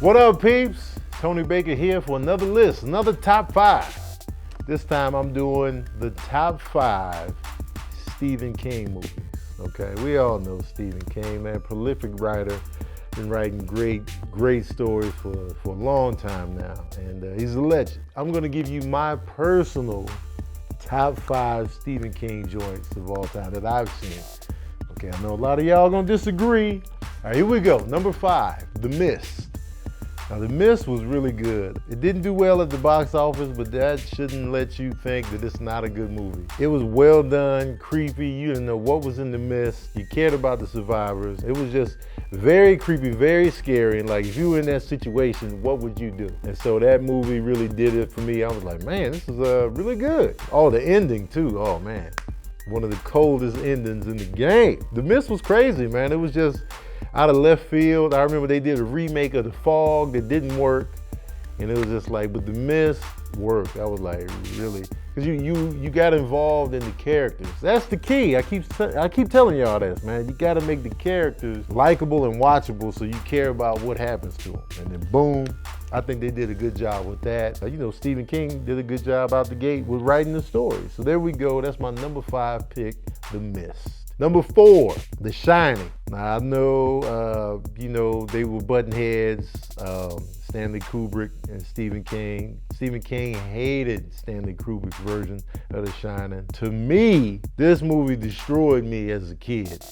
What up, peeps? Tony Baker here for another list, another top 5. This time I'm doing the top 5 Stephen King movies. Okay, we all know Stephen King, man, prolific writer, been writing great stories for a long time now, and he's a legend. I'm gonna give you my personal top 5 Stephen King joints of all time that I've seen. Okay, I know a lot of y'all gonna disagree. All right, here we go. Number 5, The Mist. Now, The Mist was really good. It didn't do well at the box office, but that shouldn't let you think that it's not a good movie. It was well done, creepy. You didn't know what was in the mist. You cared about the survivors. It was just very creepy, very scary. And like, if you were in that situation, what would you do? And so that movie really did it for me. I was like, man, this is really good. Oh, the ending too. Oh man, one of the coldest endings in the game. The Mist was crazy, man. It was just out of left field. I remember they did a remake of The Fog that didn't work, and it was just like, but The Mist worked. I was like, really? Because you got involved in the characters. That's the key. I keep telling y'all this, man. You got to make the characters likable and watchable so you care about what happens to them. And then boom, I think they did a good job with that. You know, Stephen King did a good job out the gate with writing the story. So there we go. That's my number 5 pick, The Mist. Number 4, The Shining. Now I know, they were butting heads, Stanley Kubrick and Stephen King. Stephen King hated Stanley Kubrick's version of The Shining. To me, this movie destroyed me as a kid.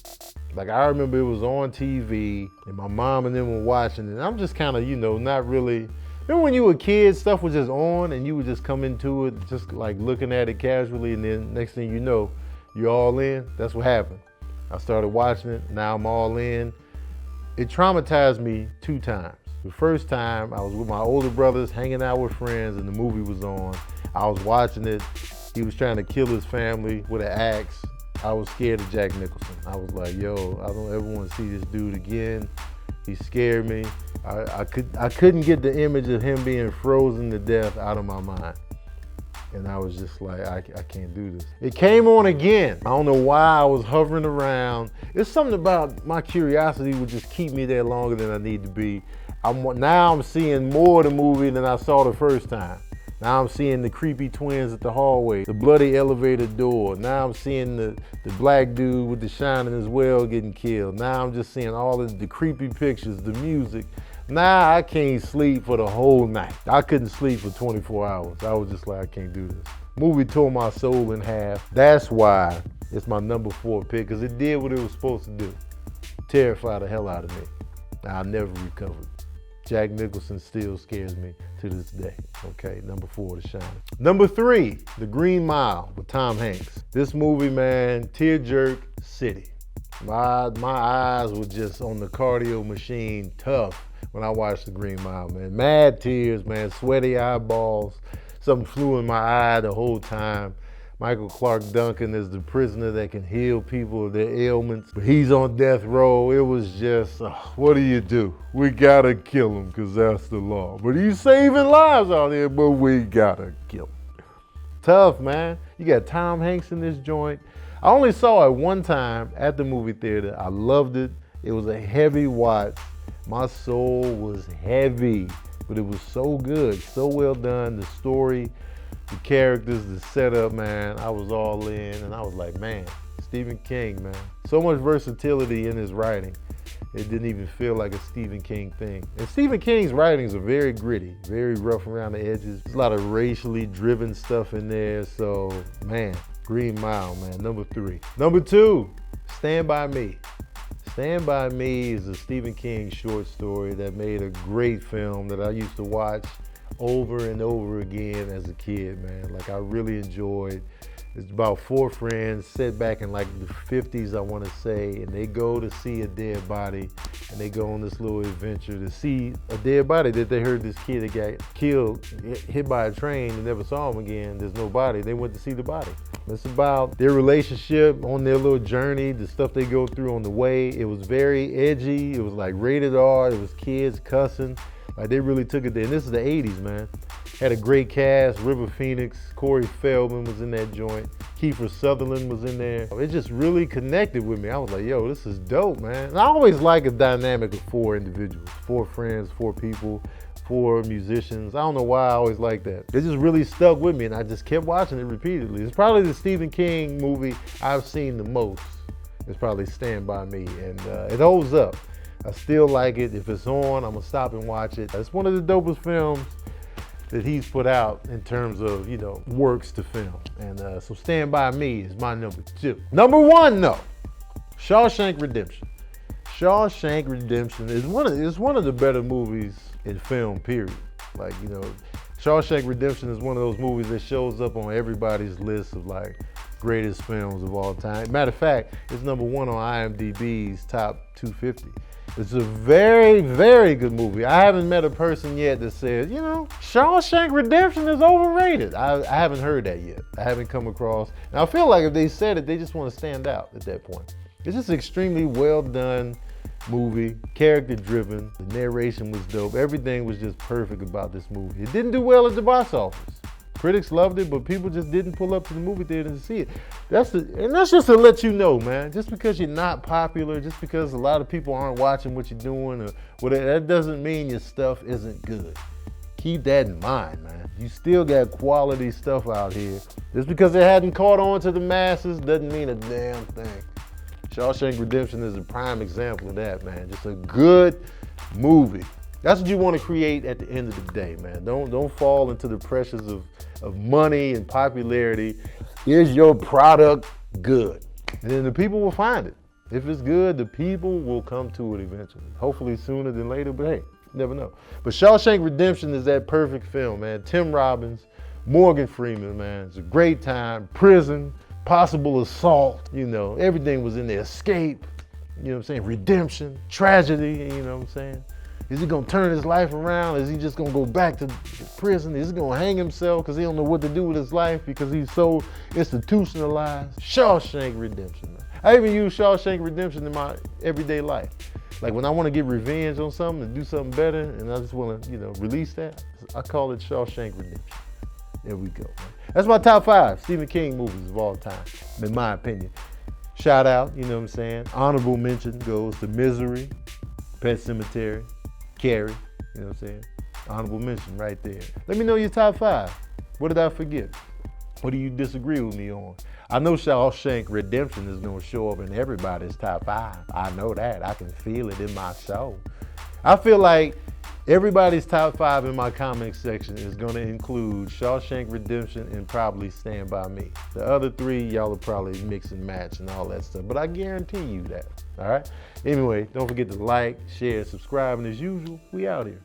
Like, I remember it was on TV and my mom and them were watching it. And I'm just kind of, not really. Remember when you were a kid, stuff was just on and you would just come into it, just like looking at it casually, and then next thing you know, you're all in? That's what happened. I started watching it, now I'm all in. It traumatized me 2 times. The first time, I was with my older brothers, hanging out with friends, and the movie was on. I was watching it. He was trying to kill his family with an axe. I was scared of Jack Nicholson. I was like, yo, I don't ever want to see this dude again. He scared me. I couldn't get the image of him being frozen to death out of my mind. And I was just like, I can't do this. It came on again. I don't know why I was hovering around. It's something about my curiosity would just keep me there longer than I need to be. Now I'm seeing more of the movie than I saw the first time. Now I'm seeing the creepy twins at the hallway, the bloody elevator door. Now I'm seeing the black dude with the shining as well getting killed. Now I'm just seeing all of the creepy pictures, the music. Now I can't sleep for the whole night. I couldn't sleep for 24 hours. I was just like, I can't do this. Movie tore my soul in half. That's why it's my number 4 pick, because it did what it was supposed to do. Terrified the hell out of me. I never recovered. Jack Nicholson still scares me to this day. Okay, number 4, The Shining. Number 3, The Green Mile with Tom Hanks. This movie, man, tearjerk city. My eyes were just on the cardio machine tough when I watched The Green Mile, man. Mad tears, man, sweaty eyeballs. Something flew in my eye the whole time. Michael Clark Duncan is the prisoner that can heal people of their ailments, but he's on death row. It was just, what do? We gotta kill him because that's the law. But he's saving lives out there, but we gotta kill him. Tough, man. You got Tom Hanks in this joint. I only saw it one time at the movie theater. I loved it. It was a heavy watch. My soul was heavy, but it was so good, so well done. The story, the characters, the setup, man, I was all in, and I was like, man, Stephen King, man. So much versatility in his writing. It didn't even feel like a Stephen King thing. And Stephen King's writings are very gritty, very rough around the edges. There's a lot of racially driven stuff in there, so, man, Green Mile, man, number 3. Number 2, Stand By Me. Stand By Me is a Stephen King short story that made a great film that I used to watch over and over again as a kid, man. Like, I really enjoyed. It's about 4 friends set back in like the 50s, I want to say, and they go to see a dead body, and they go on this little adventure to see a dead body that they heard this kid that got killed, hit by a train, and never saw him again. There's no body. They went to see the body. It's about their relationship on their little journey, the stuff they go through on the way. It was very edgy. It was like rated R. It was kids cussing. Like, they really took it there. And this is the 80s, man. Had a great cast. River Phoenix, Corey Feldman was in that joint. Kiefer Sutherland was in there. It just really connected with me. I was like, yo, this is dope, man. And I always like a dynamic of 4 individuals, 4 friends, 4 people, 4 musicians. I don't know why I always like that. It just really stuck with me, and I just kept watching it repeatedly. It's probably the Stephen King movie I've seen the most. It's probably Stand By Me, and it holds up. I still like it. If it's on, I'm gonna stop and watch it. It's one of the dopest films that he's put out in terms of, you know, works to film. And so Stand By Me is my number 2. Number 1, though, Shawshank Redemption. Shawshank Redemption is one of the better movies in film, period. Like, you know, Shawshank Redemption is one of those movies that shows up on everybody's list of like greatest films of all time. Matter of fact, it's number 1 on IMDb's top 250. It's a very, very good movie. I haven't met a person yet that says, you know, Shawshank Redemption is overrated. I haven't heard that yet. I haven't come across. And I feel like if they said it, they just want to stand out at that point. It's just an extremely well done movie, character driven. The narration was dope. Everything was just perfect about this movie. It didn't do well at the box office. Critics loved it, but people just didn't pull up to the movie theater to see it. And that's just to let you know, man. Just because you're not popular, just because a lot of people aren't watching what you're doing, or whatever, that doesn't mean your stuff isn't good. Keep that in mind, man. You still got quality stuff out here. Just because it hadn't caught on to the masses doesn't mean a damn thing. Shawshank Redemption is a prime example of that, man. Just a good movie. That's what you want to create at the end of the day, man. Don't fall into the pressures of money and popularity. Is your product good? And then the people will find it. If it's good, the people will come to it eventually. Hopefully sooner than later, but hey, never know. But Shawshank Redemption is that perfect film, man. Tim Robbins, Morgan Freeman, man. It's a great time. Prison, possible assault, you know, everything was in there. Escape, you know what I'm saying? Redemption, tragedy, you know what I'm saying? Is he gonna turn his life around? Is he just gonna go back to prison? Is he gonna hang himself because he don't know what to do with his life because he's so institutionalized? Shawshank Redemption, man. I even use Shawshank Redemption in my everyday life. Like when I wanna get revenge on something and do something better and I just wanna, you know, release that, I call it Shawshank Redemption. There we go, man. That's my top 5 Stephen King movies of all time, in my opinion. Shout out, you know what I'm saying? Honorable mention goes to Misery, Pet Sematary, Carrie, you know what I'm saying? Honorable mention right there. Let me know your top 5. What did I forget? What do you disagree with me on? I know Shawshank Redemption is gonna show up in everybody's top 5. I know that. I can feel it in my soul. I feel like everybody's top 5 in my comment section is gonna include Shawshank Redemption and probably Stand By Me. The other 3, y'all will probably mix and match and all that stuff, but I guarantee you that, all right? Anyway, don't forget to like, share, subscribe, and as usual, we out here.